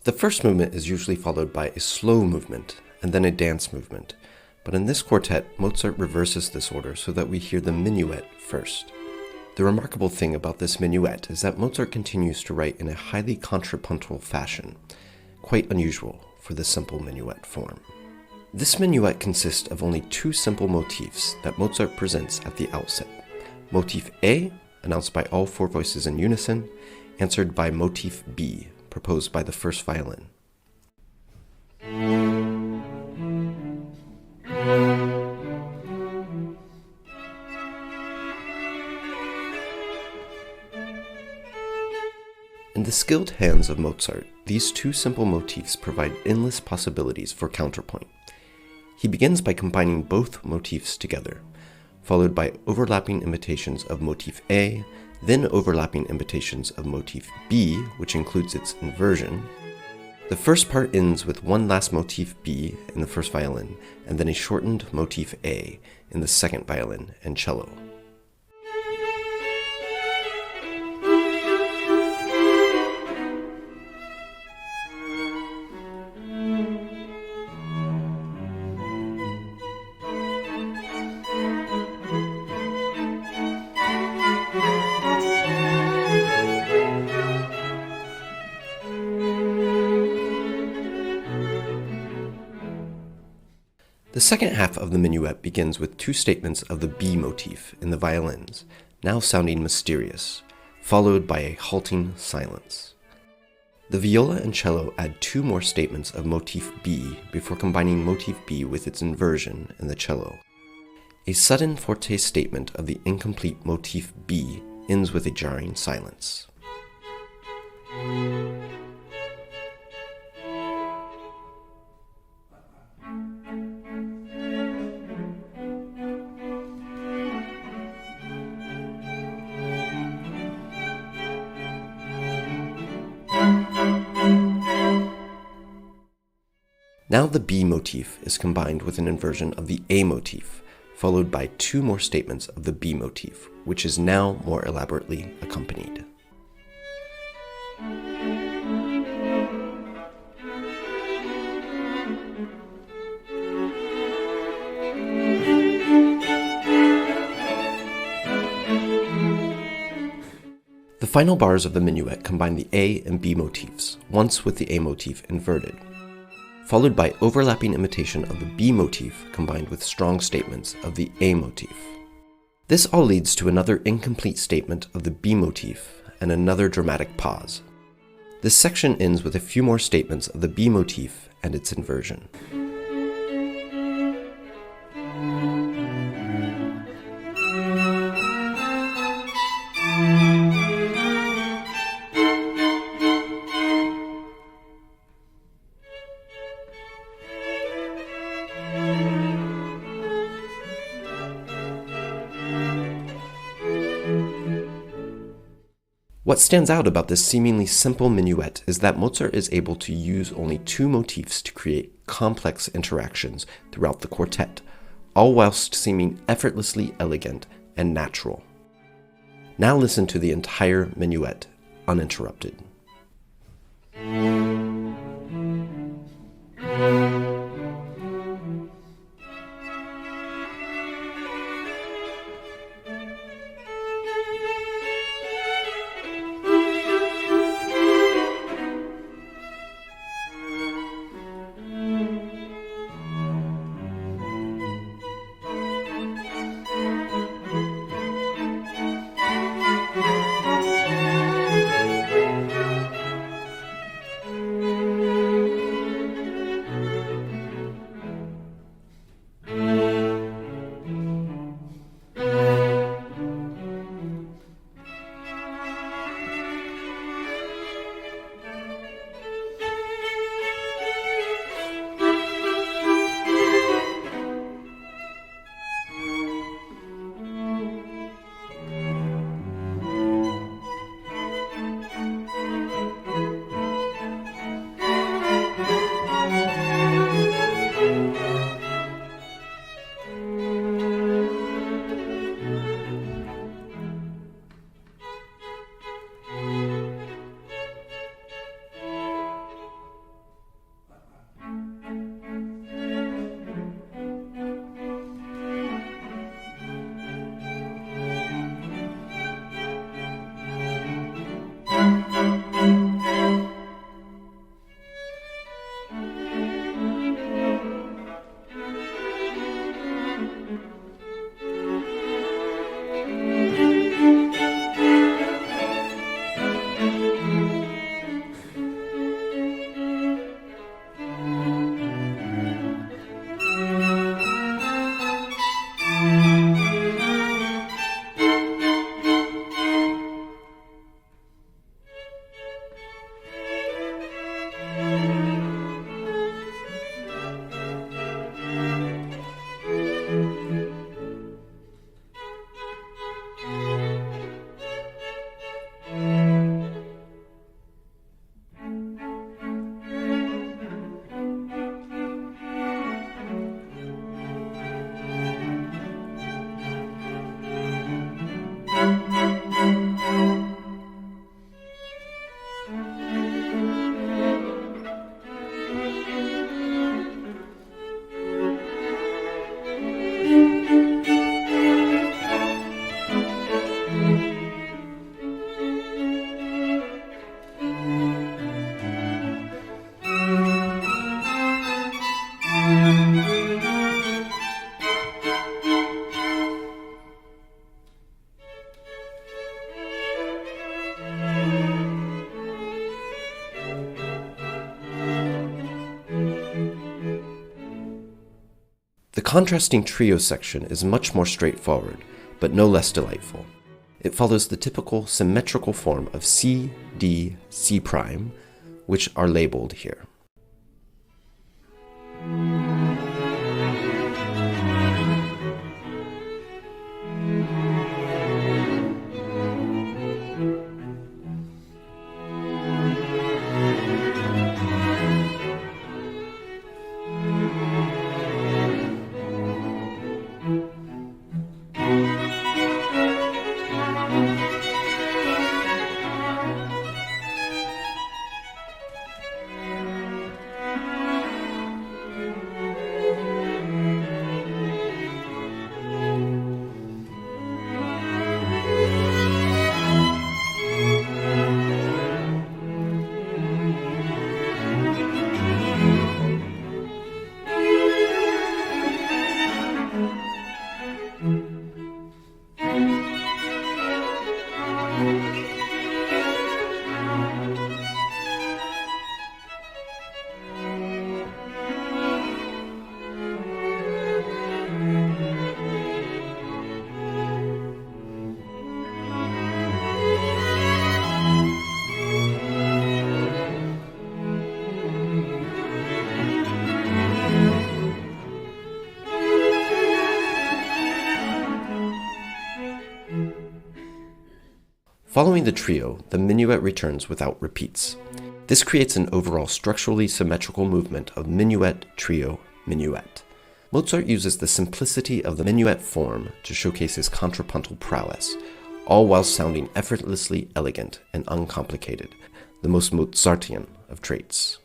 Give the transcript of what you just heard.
The first movement is usually followed by a slow movement and then a dance movement, but in this quartet, Mozart reverses this order so that we hear the minuet first. The remarkable thing about this minuet is that Mozart continues to write in a highly contrapuntal fashion, quite unusual for the simple minuet form. This minuet consists of only two simple motifs that Mozart presents at the outset. Motif A, announced by all four voices in unison, answered by motif B, proposed by the first violin. In the skilled hands of Mozart, these two simple motifs provide endless possibilities for counterpoint. He begins by combining both motifs together, followed by overlapping imitations of motif A, then overlapping imitations of motif B, which includes its inversion. The first part ends with one last motif B in the first violin, and then a shortened motif A in the second violin and cello. The second half of the minuet begins with two statements of the B motif in the violins, now sounding mysterious, followed by a halting silence. The viola and cello add two more statements of motif B before combining motif B with its inversion in the cello. A sudden forte statement of the incomplete motif B ends with a jarring silence. Now the B motif is combined with an inversion of the A motif, followed by two more statements of the B motif, which is now more elaborately accompanied. The final bars of the minuet combine the A and B motifs, once with the A motif inverted, followed by overlapping imitation of the B motif combined with strong statements of the A motif. This all leads to another incomplete statement of the B motif and another dramatic pause. This section ends with a few more statements of the B motif and its inversion. What stands out about this seemingly simple minuet is that Mozart is able to use only two motifs to create complex interactions throughout the quartet, all whilst seeming effortlessly elegant and natural. Now listen to the entire minuet uninterrupted. contrasting trio section is much more straightforward, but no less delightful. It follows the typical symmetrical form of C, D, C', which are labeled here. Following the trio, the minuet returns without repeats. This creates an overall structurally symmetrical movement of minuet, trio, minuet. Mozart uses the simplicity of the minuet form to showcase his contrapuntal prowess, all while sounding effortlessly elegant and uncomplicated, the most Mozartian of traits.